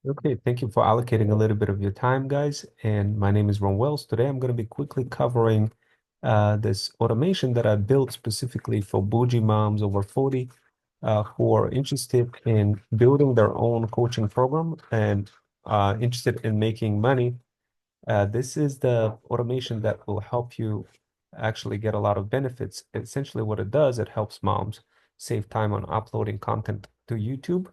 Okay, thank you for allocating a little bit of your time, guys. And my name is Ron Wells. Today, I'm going to be quickly covering this automation that I built specifically for bougie moms over 40 who are interested in building their own coaching program and interested in making money. This is the automation that will help you actually get a lot of benefits. Essentially, what it does, it helps moms save time on uploading content to YouTube,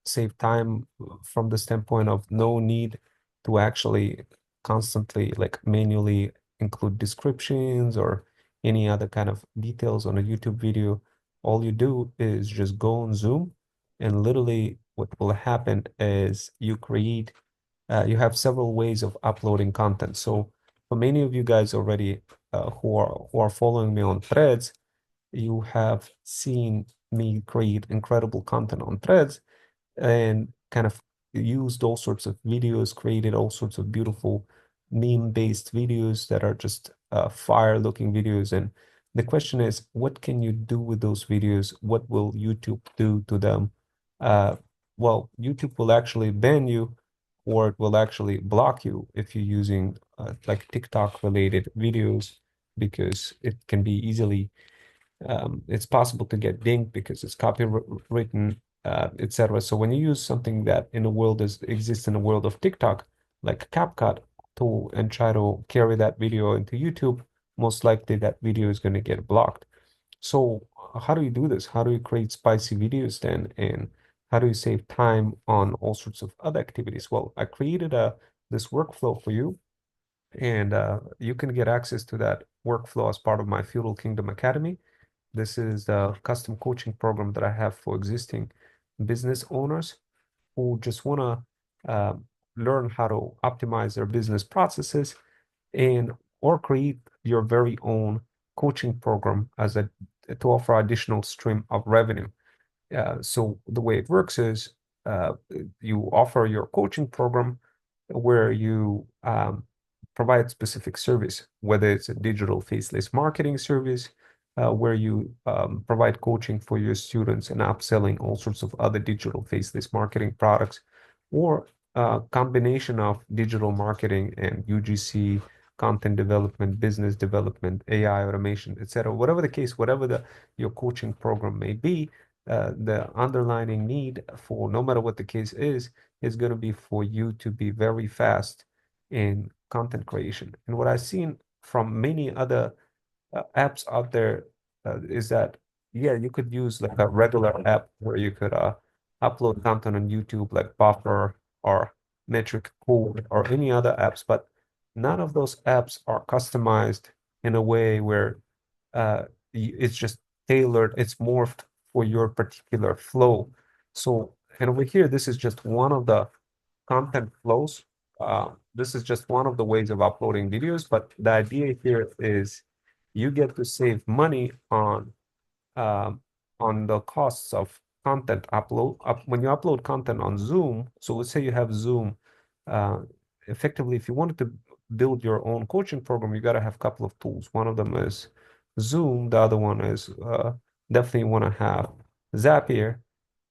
save time from the standpoint of no need to actually constantly like manually include descriptions or any other kind of details on a YouTube video. All you do is just go on Zoom, and literally what will happen is you have several ways of uploading content. So for many of you guys already who are following me on Threads, you have seen me create incredible content on Threads and kind of used all sorts of videos, created all sorts of beautiful meme-based videos that are just fire-looking videos. And the question is, what can you do with those videos? What will YouTube do to them? Uh, well, YouTube will actually ban you, or it will actually block you if you're using like TikTok-related videos, because it can be easily it's possible to get dinged because it's copywritten, etc. So when you use something that in the world exists in the world of TikTok, like CapCut tool, and try to carry that video into YouTube, most likely that video is going to get blocked. So how do you do this? How do you create spicy videos then? And how do you save time on all sorts of other activities? Well, I created this workflow for you, and you can get access to that workflow as part of my Feudal Kingdom Academy. This is the custom coaching program that I have for existing business owners who just want to learn how to optimize their business processes and or create your very own coaching program as a to offer additional stream of revenue. So the way it works is uh, you offer your coaching program where you provide specific service, whether it's a digital faceless marketing service, where you provide coaching for your students and upselling all sorts of other digital faceless marketing products, or a combination of digital marketing and UGC, content development, business development, AI automation, etc. Whatever the case, whatever your coaching program may be, the underlying need for no matter what the case is going to be for you to be very fast in content creation. And what I've seen from many other apps out there is that, yeah, you could use like a regular app where you could upload content on YouTube, like Buffer or Metric Code or any other apps, but none of those apps are customized in a way where uh, it's just tailored, it's morphed for your particular flow. So, and over here, this is just one of the content flows. This is just one of the ways of uploading videos, but the idea here is you get to save money um, on the costs of content upload. When you upload content on Zoom, so let's say you have Zoom, uh, effectively, if you wanted to build your own coaching program, you got to have a couple of tools. One of them is Zoom. The other one is definitely want to have Zapier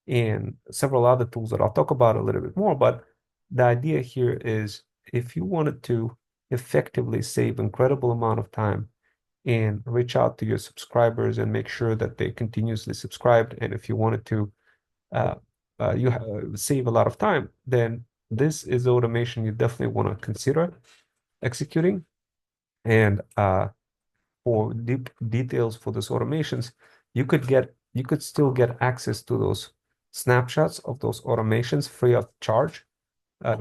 and several other tools that I'll talk about a little bit more. But the idea here is if you wanted to effectively save incredible amount of time and reach out to your subscribers and make sure that they continuously subscribed, and if you wanted to uh, save a lot of time, then this is automation you definitely want to consider executing. And for deep details for those automations, you could still get access to those snapshots of those automations free of charge.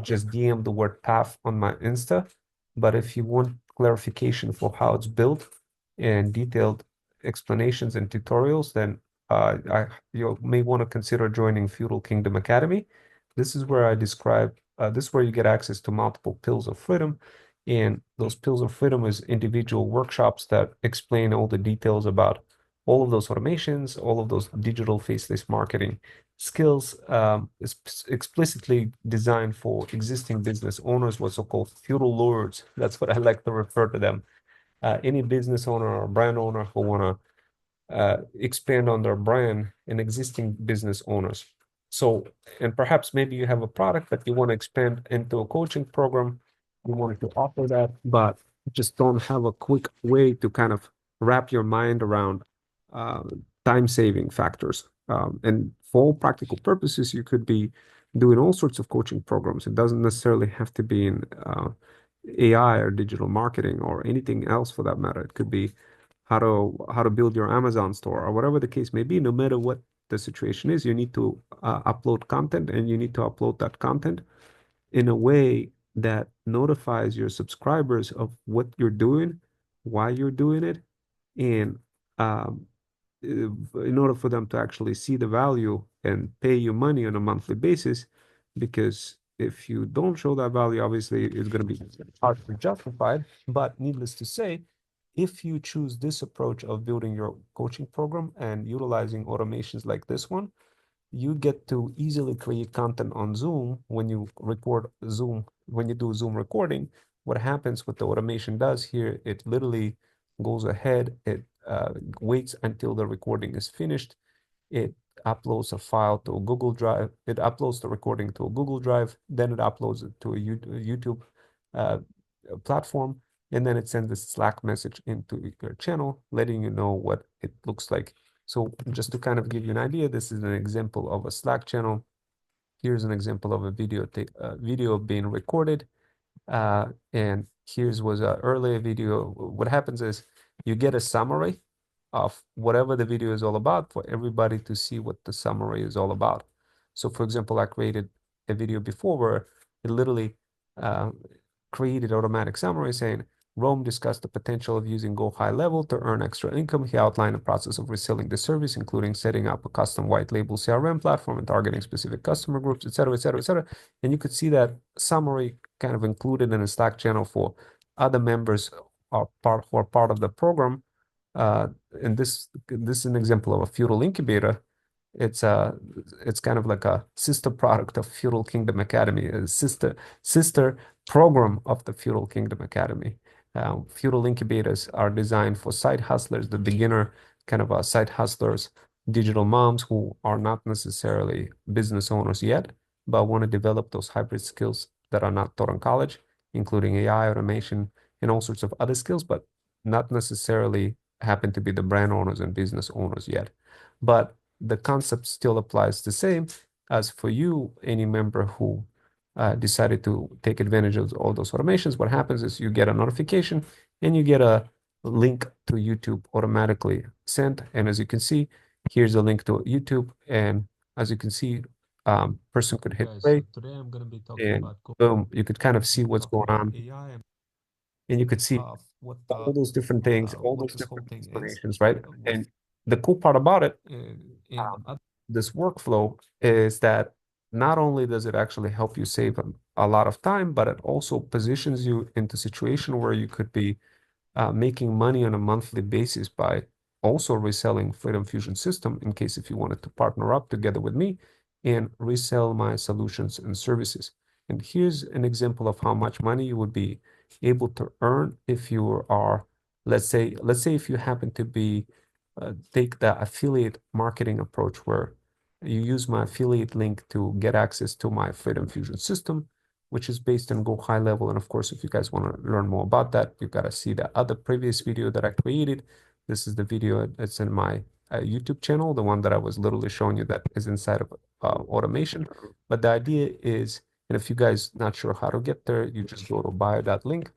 Just DM the word path on my Insta. But if you want clarification for how it's built and detailed explanations and tutorials, then you may want to consider joining Feudal Kingdom Academy. This is where I describe, this is where you get access to multiple pills of freedom. And those pills of freedom is individual workshops that explain all the details about all of those automations, all of those digital faceless marketing skills, is explicitly designed for existing business owners, what's so-called feudal lords. That's what I like to refer to them. Any business owner or brand owner who want to expand on their brand and existing business owners. So, and perhaps maybe you have a product that you want to expand into a coaching program. You wanted to offer that, but just don't have a quick way to kind of wrap your mind around uh, time saving factors. And for all practical purposes, you could be doing all sorts of coaching programs. It doesn't necessarily have to be in AI or digital marketing or anything else for that matter. It could be how to build your Amazon store or whatever the case may be. No matter what the situation is, you need to upload content, and you need to upload that content in a way that notifies your subscribers of what you're doing, why you're doing it, and um, in order for them to actually see the value and pay you money on a monthly basis. Because if you don't show that value, obviously it's going to be hard to justify. But needless to say, if you choose this approach of building your coaching program and utilizing automations like this one, you get to easily create content on Zoom when you record Zoom, when you do Zoom recording. What happens, what the automation does here, it literally goes ahead, it waits until the recording is finished. It uploads a file to a Google Drive. It uploads the recording to a Google Drive, then it uploads it to a YouTube uh, platform, and then it sends a Slack message into your channel, letting you know what it looks like. So just to kind of give you an idea, this is an example of a Slack channel. Here's an example of a video being recorded. And here's was an earlier video. What happens is you get a summary of whatever the video is all about for everybody to see what the summary is all about. So for example, I created a video before where it literally uh, created automatic summary saying, Rome discussed the potential of using Go High Level to earn extra income. He outlined the process of reselling the service, including setting up a custom white label CRM platform and targeting specific customer groups, et cetera, et cetera, et cetera. And you could see that summary kind of included in a Slack channel for other members who are part of the program. Uh, and this is an example of a feudal incubator. It's kind of like a sister product of Feudal Kingdom Academy, a sister program of the Feudal Kingdom Academy. Feudal incubators are designed for side hustlers, the beginner kind of side hustlers, digital moms who are not necessarily business owners yet, but want to develop those hybrid skills that are not taught in college, including AI, automation, and all sorts of other skills, but not necessarily happen to be the brand owners and business owners yet. But the concept still applies the same as for you, any member who decided to take advantage of all those automations. What happens is you get a notification and you get a link to YouTube automatically sent. And as you can see, here's a link to YouTube. And as you can see, person could hit play. So today I'm going to be talking and about boom, you could kind of see what's going on. AI and you could see what all those different things, all those different explanations, right? And the cool part about it, this workflow, is that not only does it actually help you save a lot of time, but it also positions you into a situation where you could be making money on a monthly basis by also reselling Freedom Fusion system in case if you wanted to partner up together with me and resell my solutions and services. And here's an example of how much money you would be able to earn if you are, let's say if you happen to be take the affiliate marketing approach where you use my affiliate link to get access to my Freedom Fusion system, which is based on Go High Level. And of course, if you guys want to learn more about that, you've got to see the other previous video that I created. This is the video that's in my YouTube channel, the one that I was literally showing you that is inside of automation. But the idea is, and if you guys not sure how to get there, you just go to bio.link.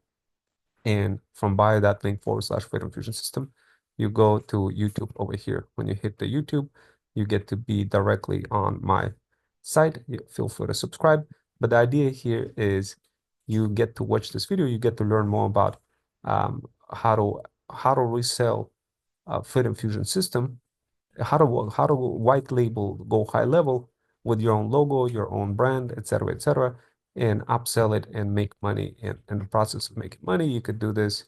And from bio.link/Freedom Fusion System, you go to YouTube over here. When you hit the YouTube, you get to be directly on my site. You feel free to subscribe. But the idea here is you get to watch this video. You get to learn more about um, how to resell Freedom Fusion System, how to white label Go High Level with your own logo, your own brand, et cetera, and upsell it and make money. In the process of making money, you could do this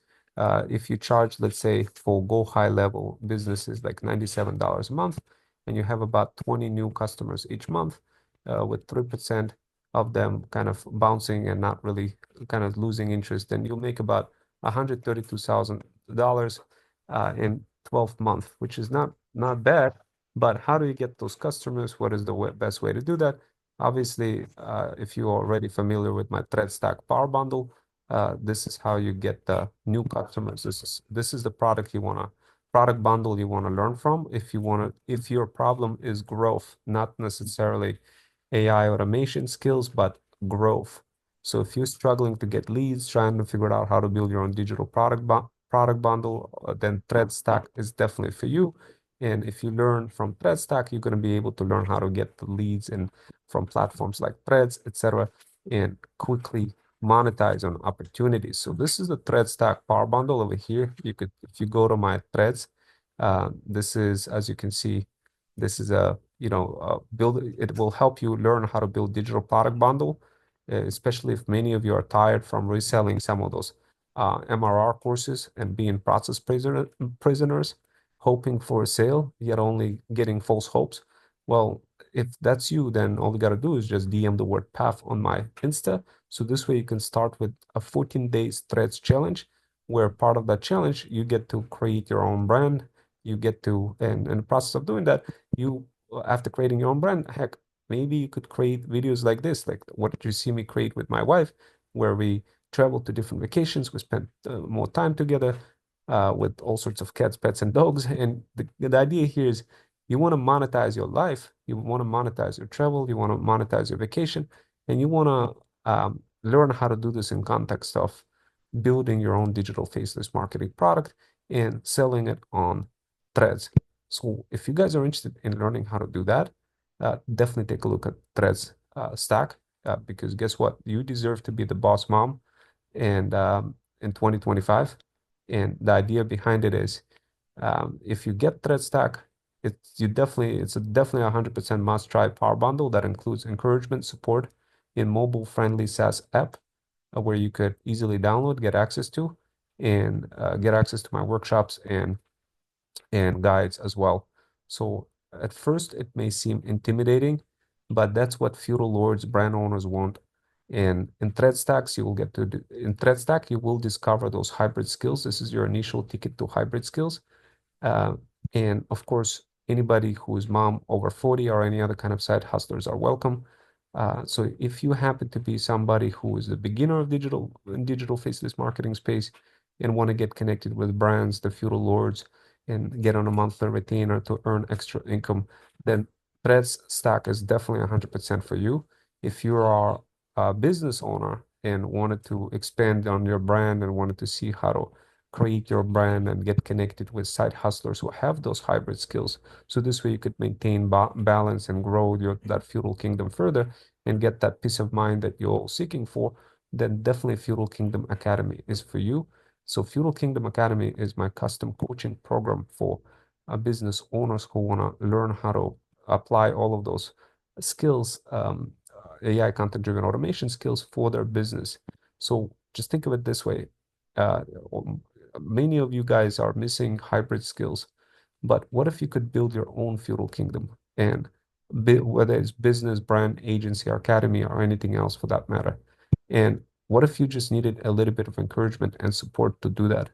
if you charge, let's say, for Go High Level businesses like $97 a month, and you have about 20 new customers each month, with 3% of them kind of bouncing and not really kind of losing interest, then you'll make about $132,000 in 12 months, which is not bad. But how do you get those customers? What is the best way to do that? Obviously, if you're already familiar with my Thread Stack Power Bundle, this is how you get the new customers. This is the product bundle you want to learn from. If your problem is growth, not necessarily AI automation skills, but growth. So if you're struggling to get leads, trying to figure out how to build your own digital product bundle, then Thread Stack is definitely for you. And if you learn from Thread Stack, you're going to be able to learn how to get the leads and from platforms like Threads, etc., and quickly monetize on opportunities. So this is the Thread Stack Power Bundle over here. If you go to my Threads, this is, as you can see, this is build. It will help you learn how to build digital product bundle, especially if many of you are tired from reselling some of those MRR courses and being prisoners hoping for a sale, yet only getting false hopes. Well, if that's you, then all you got to do is just DM the word path on my Insta. So this way you can start with a 14 days threads challenge, where part of that challenge, you get to create your own brand. You get to, and in the process of doing that, you, after creating your own brand, heck, maybe you could create videos like this, like what you see me create with my wife, where we travel to different vacations, we spend more time together, with all sorts of cats, pets, and dogs. And the idea here is you want to monetize your life, you want to monetize your travel, you want to monetize your vacation, and you want to learn how to do this in context of building your own digital faceless marketing product and selling it on Threads. So if you guys are interested in learning how to do that, definitely take a look at Threads Stack, because guess what? You deserve to be the boss mom and in 2025. And the idea behind it is, if you get Thread Stack, it's a definitely 100% must try power bundle that includes encouragement support in mobile-friendly SaaS app, where you could easily download, get access to, and get access to my workshops and guides as well. So at first, it may seem intimidating, but that's what feudal lords, brand owners want. And in Thread Stack, you will discover those hybrid skills. This is your initial ticket to hybrid skills. Uh, and of course, anybody whose mom over 40 or any other kind of side hustlers are welcome. So if you happen to be somebody who is a beginner of digital faceless marketing space and want to get connected with brands, the feudal lords, and get on a monthly retainer to earn extra income, then Threads Stack is definitely 100% for you. If you are a business owner and wanted to expand on your brand and wanted to see how to create your brand and get connected with side hustlers who have those hybrid skills. So this way you could maintain balance and grow that feudal kingdom further and get that peace of mind that you're seeking for, then definitely Feudal Kingdom Academy is for you. So Feudal Kingdom Academy is my custom coaching program for business owners who want to learn how to apply all of those skills, AI content driven automation skills for their business. So just think of it this way. Uh, Many of you guys are missing hybrid skills, but what if you could build your own feudal kingdom and whether it's business, brand, agency, academy, or anything else for that matter? And what if you just needed a little bit of encouragement and support to do that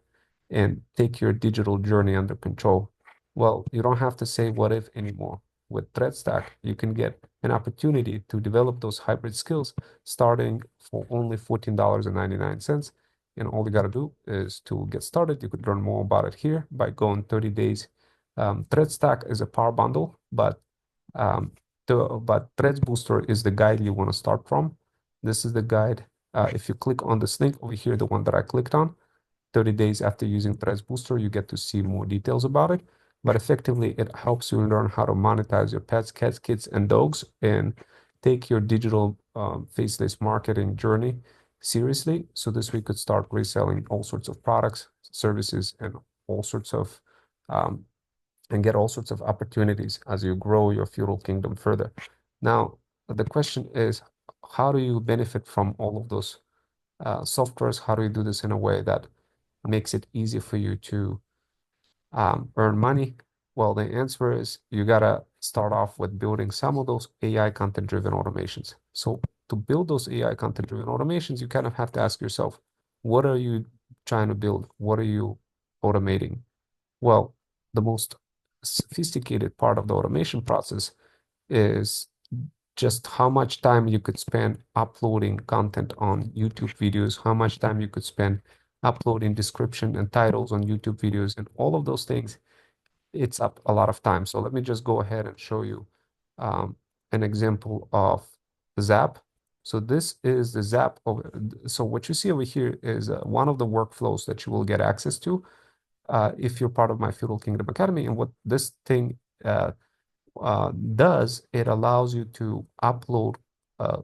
and take your digital journey under control? Well, you don't have to say what if anymore. With ThreadStack, you can get an opportunity to develop those hybrid skills starting for only $14.99. And all you got to do is to get started. You could learn more about it here by going 30 days. ThreadStack is a power bundle, um, but Threads Booster is the guide you want to start from. This is the guide. If you click on this link over here, the one that I clicked on, 30 days after using Threads Booster, you get to see more details about it. But effectively, it helps you learn how to monetize your pets, cats, kids, and dogs, and take your digital faceless marketing journey seriously. So this we could start reselling all sorts of products, services, and all sorts of um, and get all sorts of opportunities as you grow your feudal kingdom further. Now, the question is, how do you benefit from all of those softwares? How do you do this in a way that makes it easy for you to earn money? Well, the answer is you gotta start off with building some of those AI content-driven automations. So to build those AI content-driven automations, you kind of have to ask yourself, what are you trying to build? What are you automating? Well, the most sophisticated part of the automation process is just how much time you could spend uploading content on YouTube videos, how much time you could spend uploading description and titles on YouTube videos, and all of those things. It's up a lot of time. So let me just go ahead and show you um, an example of Zap. So this is the Zap of, so what you see over here is one of the workflows that you will get access to if you're part of my Feudal Kingdom Academy. And what this thing does, it allows you to upload, uh,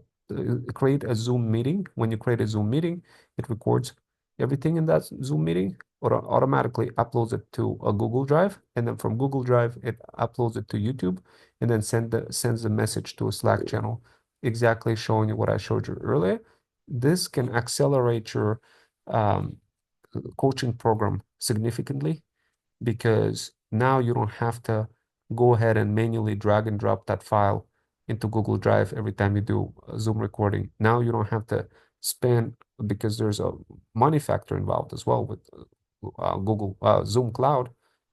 create a Zoom meeting. When you create a Zoom meeting, it records everything in that Zoom meeting, or automatically uploads it to a Google Drive, and then from Google Drive, it uploads it to YouTube, and then sends the message to a Slack channel, exactly showing you what I showed you earlier. This can accelerate your um, coaching program significantly, because now you don't have to go ahead and manually drag and drop that file into Google Drive every time you do a Zoom recording. Now you don't have to spend, because there's a money factor involved as well with Google Zoom Cloud.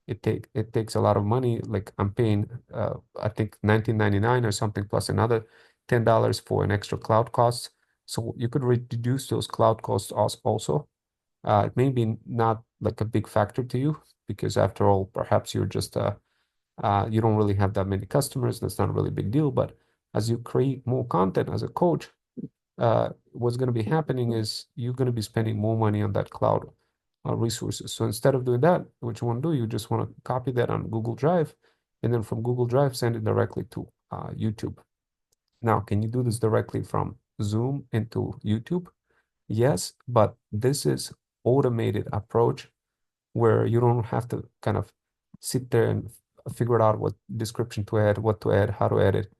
It takes a lot of money. Like I'm paying I think 19.99 or something, plus another $10 for an extra cloud cost. So you could reduce those cloud costs also. It may be not like a big factor to you, because after all, perhaps you're just you don't really have that many customers. That's not a really big deal. But as you create more content as a coach, what's going to be happening is you're going to be spending more money on that cloud resources. So instead of doing that, what you want to do, you just want to copy that on Google Drive, and then from Google Drive, send it directly to YouTube. Now, can you do this directly from Zoom into YouTube? Yes, but this is automated approach where you don't have to kind of sit there and figure out what description to add, what to add, how to add it.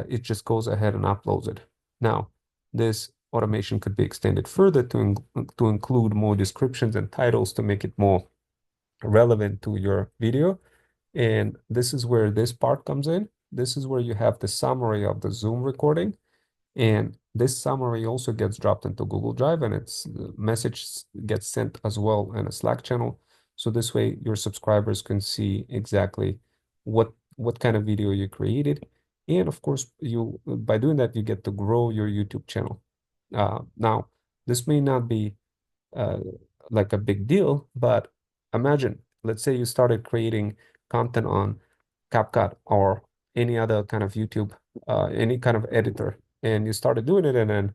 It just goes ahead and uploads it. Now, this automation could be extended further to include more descriptions and titles to make it more relevant to your video. And this is where this part comes in. This is where you have the summary of the Zoom recording. And this summary also gets dropped into Google Drive, and its message gets sent as well in a Slack channel. So this way your subscribers can see exactly what kind of video you created. And of course, you by doing that, you get to grow your YouTube channel. Now, this may not be uh, like a big deal, but imagine, let's say you started creating content on CapCut or any other kind of YouTube, any kind of editor, and you started doing it, and then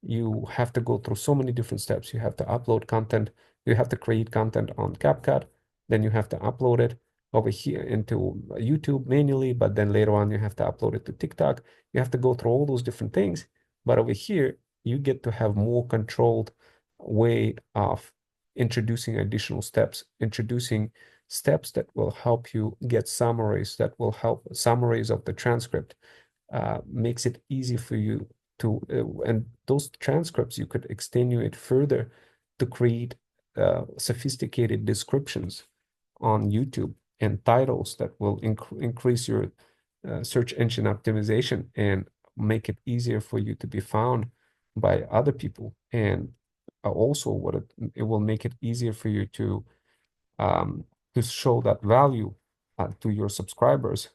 you have to go through so many different steps. You have to upload content, you have to create content on CapCut, then you have to upload it over here into YouTube manually, but then later on you have to upload it to TikTok. You have to go through all those different things. But over here, you get to have more controlled way of introducing additional steps, introducing steps that will help you get summaries, that will help summaries of the transcript, makes it easy for you to, and those transcripts you could extenuate further to create sophisticated descriptions on YouTube and titles that will increase your search engine optimization and make it easier for you to be found by other people. And also what it will make it easier for you um, to show that value to your subscribers,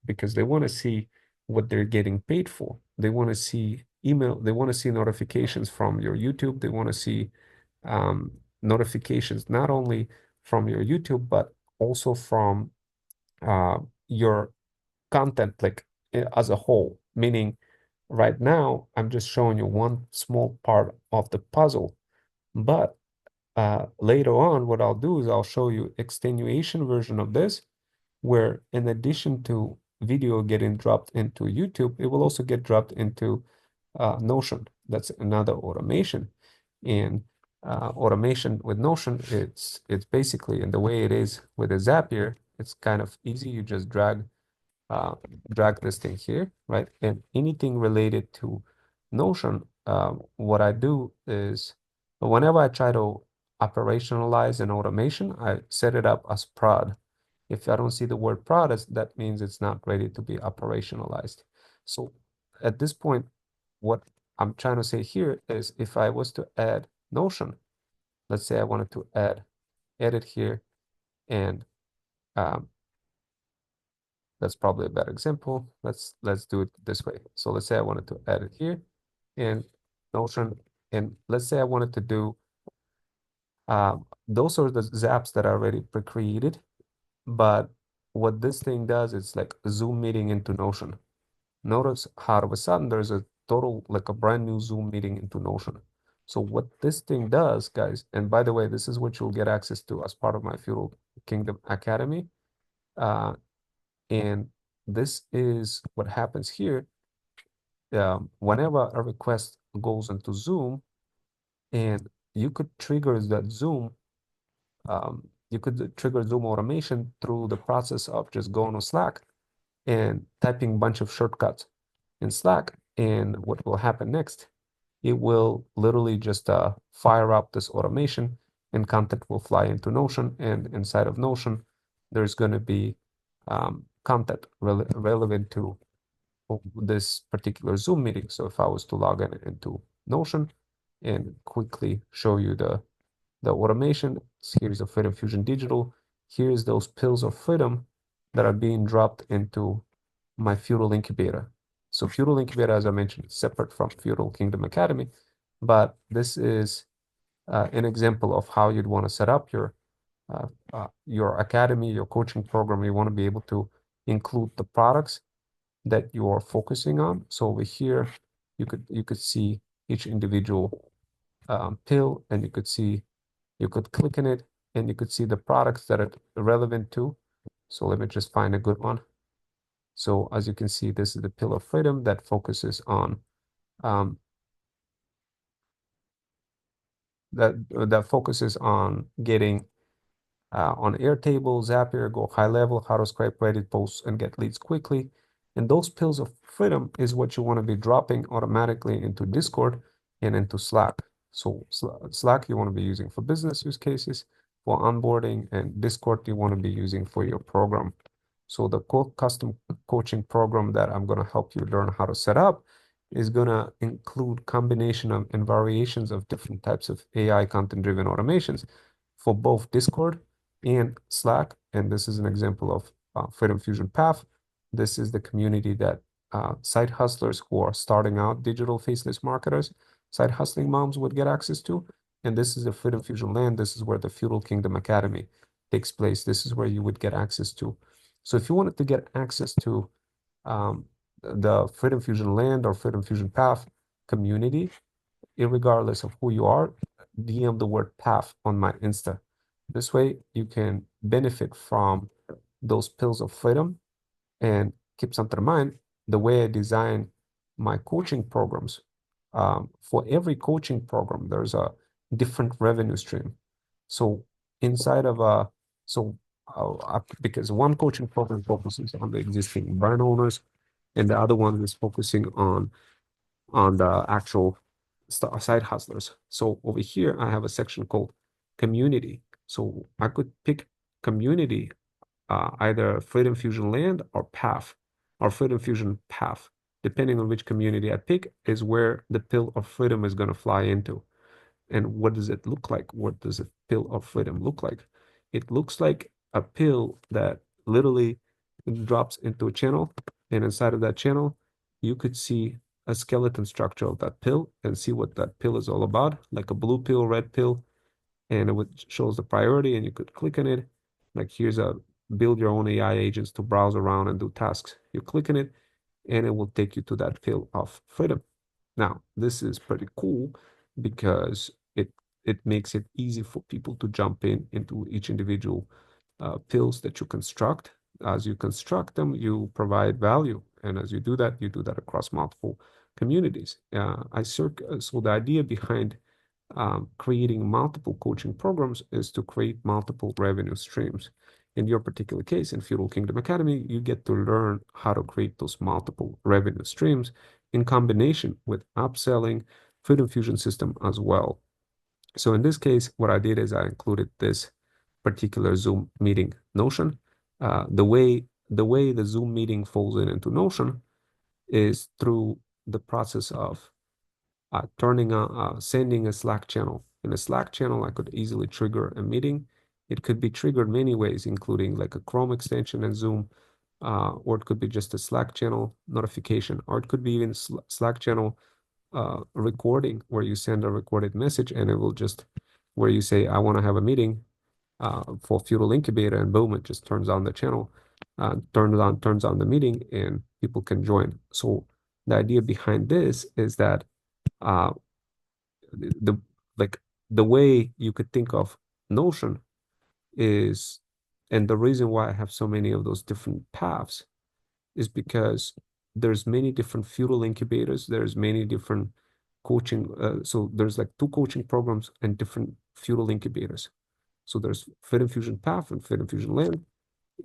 because they want to see what they're getting paid for. They want to see email, they want to see notifications from your YouTube. They want to see notifications not only from your YouTube, but also from uh, your content, like as a whole. Meaning, right now, I'm just showing you one small part of the puzzle, but later on, what I'll do is I'll show you extenuation version of this, where in addition to video getting dropped into YouTube, it will also get dropped into Notion. That's another automation. And automation with Notion, it's basically, in the way it is with a Zapier, it's kind of easy. You just uh, drag this thing here, right? And anything related to Notion, what I do is whenever I try to operationalize an automation, I set it up as prod. If I don't see the word prod, that means it's not ready to be operationalized. So at this point, what I'm trying to say here is if I was to add Notion, let's say I wanted to add edit here and um, That's probably a bad example. Let's do it this way. So let's say I wanted to add it here in Notion, and let's say I wanted to do those are the zaps that are already pre-created. But what this thing does is like a Zoom meeting into Notion. Notice how all of a sudden there's a total, like a brand new Zoom meeting into Notion. So what this thing does, guys, and by the way, this is what you'll get access to as part of my Feudal Kingdom Academy. Uh, and this is what happens here. Whenever a request goes into Zoom, and you could trigger that Zoom, you could trigger Zoom automation through the process of just going on Slack and typing a bunch of shortcuts in Slack. And what will happen next? It will literally just fire up this automation, and content will fly into Notion. And inside of Notion, there's going to be content relevant to this particular Zoom meeting. So if I was to log in into Notion and quickly show you the automation, here's the Freedom Fusion Digital. Here's those pills of freedom that are being dropped into my Feudal Incubator. So Feudal Incubator, as I mentioned, is separate from Feudal Kingdom Academy, but this is an example of how you'd want to set up your academy, your coaching program. You want to be able to include the products that you're focusing on. So over here, you could see each individual pill, and you could click in it, and you could see the products that are relevant to. So let me just find a good one. So as you can see, this is the pill of freedom that focuses on um, that focuses on getting on Airtable, Zapier, go high level, how to scrape Reddit posts and get leads quickly. And those pills of freedom is what you want to be dropping automatically into Discord and into Slack. So Slack you want to be using for business use cases, for onboarding, and Discord you want to be using for your program. So the custom coaching program that I'm going to help you learn how to set up is going to include combination of and variations of different types of AI content-driven automations for both Discord and Slack. And this is an example of Freedom Fusion Path. This is the community that side hustlers who are starting out, digital faceless marketers, side hustling moms would get access to. And this is the Freedom Fusion land. This is where the Feudal Kingdom Academy takes place. This is where you would get access to. So if you wanted to get access to the Freedom Fusion land or Freedom Fusion Path community, irregardless of who you are, DM the word path on my Insta. This way you can benefit from those pills of freedom. And keep something in mind, the way I design my coaching programs, for every coaching program, there's a different revenue stream. So inside of because one coaching program focuses on the existing brand owners, and the other one is focusing on the actual side hustlers. So over here, I have a section called community. So I could pick community, either Freedom Fusion Land or Path, or Freedom Fusion Path. Depending on which community I pick is where the pill of freedom is going to fly into. And what does it look like? What does a pill of freedom look like? It looks like a pill that literally drops into a channel, and inside of that channel, you could see a skeleton structure of that pill and see what that pill is all about, like a blue pill, red pill, and it would shows the priority, and you could click on it. Like here's a build your own AI agents to browse around and do tasks. You click on it, and it will take you to that pill of freedom. Now, this is pretty cool because it makes it easy for people to jump into each individual pills that you construct. As you construct them, you provide value, and as you do that across multiple communities. So the idea behind creating multiple coaching programs is to create multiple revenue streams. In your particular case, in Feudal Kingdom Academy, you get to learn how to create those multiple revenue streams in combination with upselling Freedom Fusion system as well. So in this case, what I did is I included this particular Zoom meeting Notion. The way the Zoom meeting falls into Notion is through the process of sending a Slack channel. In a Slack channel, I could easily trigger a meeting. It could be triggered many ways, including like a Chrome extension in Zoom, or it could be just a Slack channel notification, or it could be even Slack channel recording where you send a recorded message and it will just, where you say, I want to have a meeting for Feudal Incubator, and boom, it just turns on the channel, turns on the meeting, and people can join. So the idea behind this is that uh, the like the way you could think of Notion is, and the reason why I have so many of those different paths is because there's many different feudal incubators. There's many different coaching. So there's like two coaching programs and different feudal incubators. So there's Fit Infusion Path and Fit Infusion Land.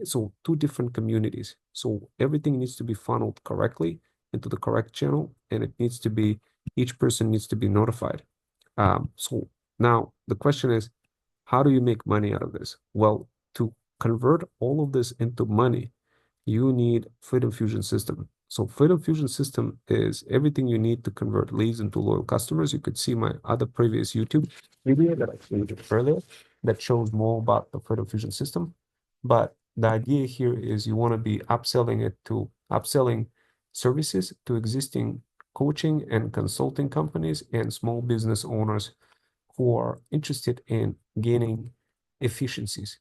So two different communities. So everything needs to be funneled correctly into the correct channel, and it needs to be, each person needs to be notified. So now the question is, how do you make money out of this? Well, to convert all of this into money, you need Freedom Fusion System. So Freedom Fusion System is everything you need to convert leads into loyal customers. You could see my other previous YouTube video that I showed earlier that shows more about the Freedom Fusion System. But the idea here is you want to be upselling services to existing coaching and consulting companies and small business owners who are interested in gaining efficiencies.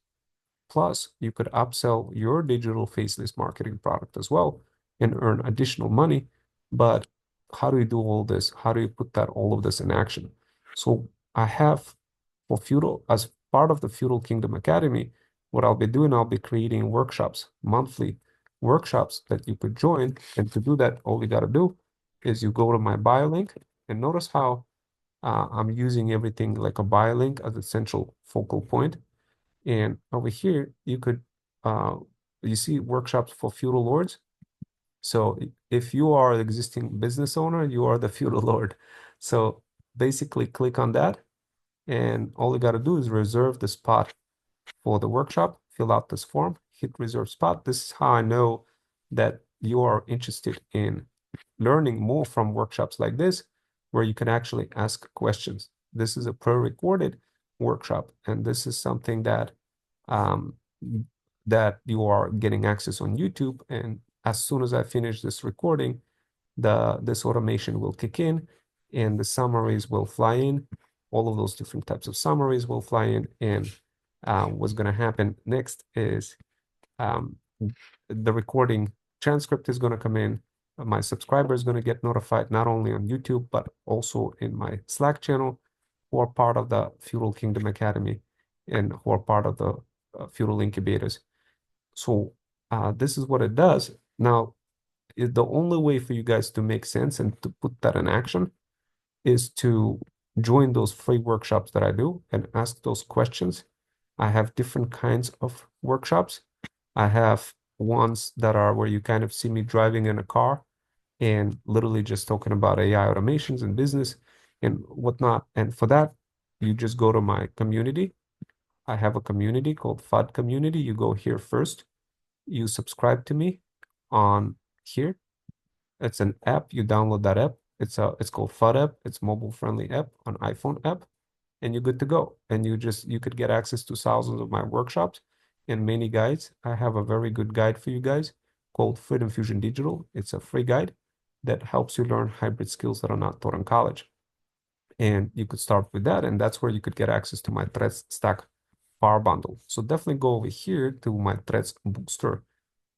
Plus, you could upsell your digital faceless marketing product as well and earn additional money. But how do you do all this? How do you put that all of this in action? So I have, for Feudal, as part of the Feudal Kingdom Academy, what I'll be doing, I'll be creating workshops, monthly workshops that you could join. And to do that, all you got to do is you go to my bio link, and notice how I'm using everything like a bio link as a central focal point. And over here, you could, you see workshops for feudal lords. So if you are an existing business owner, you are the feudal lord. So basically click on that, and all you got to do is reserve the spot for the workshop, fill out this form, hit reserve spot. This is how I know that you are interested in learning more from workshops like this, where you can actually ask questions. This is a pre-recorded workshop, and this is something that um, that you are getting access on YouTube. And as soon as I finish this recording, this automation will kick in, and the summaries will fly in. All of those different types of summaries will fly in, and what's going to happen next is um, the recording transcript is going to come in. My subscriber is going to get notified not only on YouTube, but also in my Slack channel, who are part of the Feudal Kingdom Academy and who are part of the Feudal Incubators. So this is what it does. Now, the only way for you guys to make sense and to put that in action is to join those free workshops that I do and ask those questions. I have different kinds of workshops. I have ones that are where you kind of see me driving in a car and literally just talking about AI automations and business and whatnot. And for that, you just go to my community. I have a community called FUD Community. You go here first. You subscribe to me on here. It's an app. You download that app. It's called FUD app. It's mobile friendly app on iPhone app, and you're good to go. And you could get access to thousands of my workshops and many guides. I have a very good guide for you guys called Freedom Fusion Digital. It's a free guide that helps you learn hybrid skills that are not taught in college. And you could start with that, and that's where you could get access to my Threads Stack Power Bundle. So definitely go over here to my Threads Booster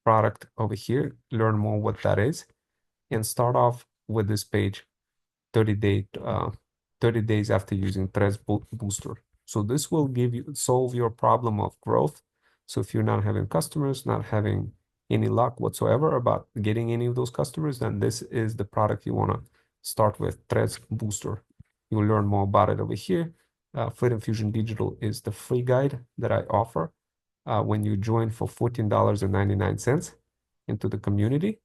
product over here, learn more what that is, and start off with this page, 30 days after using Threads Booster. So this will solve your problem of growth. So if you're not having customers, not having any luck whatsoever about getting any of those customers, then this is the product you want to start with, Threads Booster. You'll learn more about it over here. Freedom Fusion Digital is the free guide that I offer when you join for $14.99 into the community.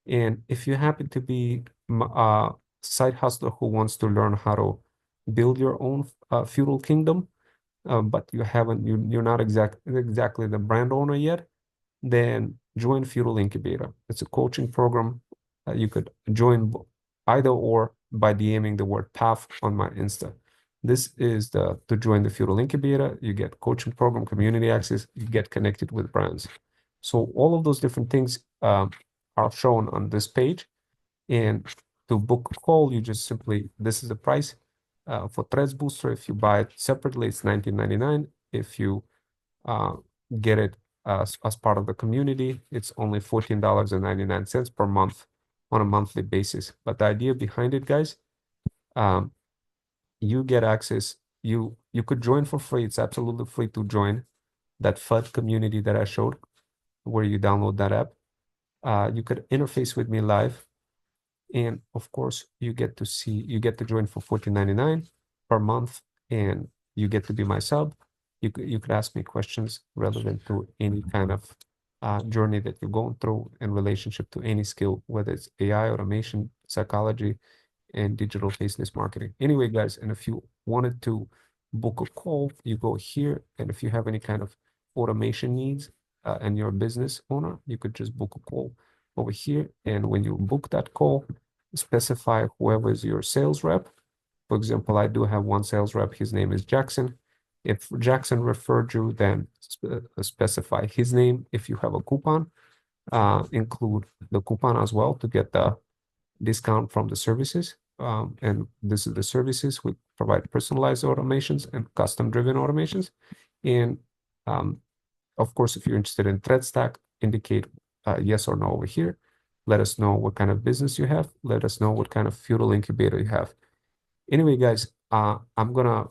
And if you happen to be a side hustler who wants to learn how to build your own feudal kingdom, but you're not exactly the brand owner yet, then join Feudal Incubator. It's a coaching program. You could join either or by DMing the word path on my Insta. This is to join the Feudal Incubator. You get coaching program, community access, you get connected with brands. So all of those different things are shown on this page. And to book a call, you just simply, this is the price for Threads Booster. If you buy it separately, it's $19.99. If you uh, get it as part of the community, it's only $14.99 per month on a monthly basis. But the idea behind it, guys, um, you get access. You could join for free. It's absolutely free to join that FUD community that I showed, where you download that app. You could interface with me live. And of course, you get to join for $14.99 per month, and you get to be my sub. You could ask me questions relevant to any kind of journey that you're going through in relationship to any skill, whether it's AI, automation, psychology, and digital business marketing. Anyway, guys, and if you wanted to book a call, you go here. And if you have any kind of automation needs and you're a business owner, you could just book a call over here. And when you book that call, specify whoever is your sales rep. For example, I do have one sales rep. His name is Jackson. If Jackson referred you, then specify his name. If you have a coupon, include the coupon as well to get the discount from the services. And this is the services. We provide personalized automations and custom-driven automations. And of course, if you're interested in thread stack, indicate yes or no over here. Let us know what kind of business you have. Let us know what kind of feudal incubator you have. Anyway, guys, I'm gonna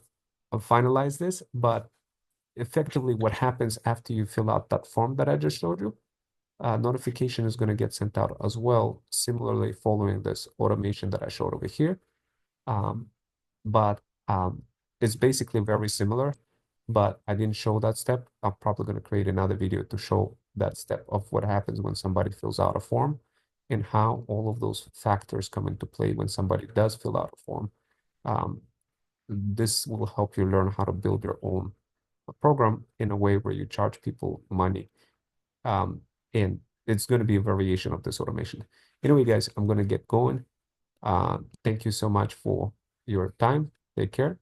finalize this, but effectively what happens after you fill out that form that I just showed you, notification is going to get sent out as well, similarly following this automation that I showed over here. But it's basically very similar, but I didn't show that step. I'm probably going to create another video to show that step of what happens when somebody fills out a form and how all of those factors come into play when somebody does fill out a form. This will help you learn how to build your own program in a way where you charge people money. And it's going to be a variation of this automation. Anyway, guys, I'm going to get going. Thank you so much for your time. Take care.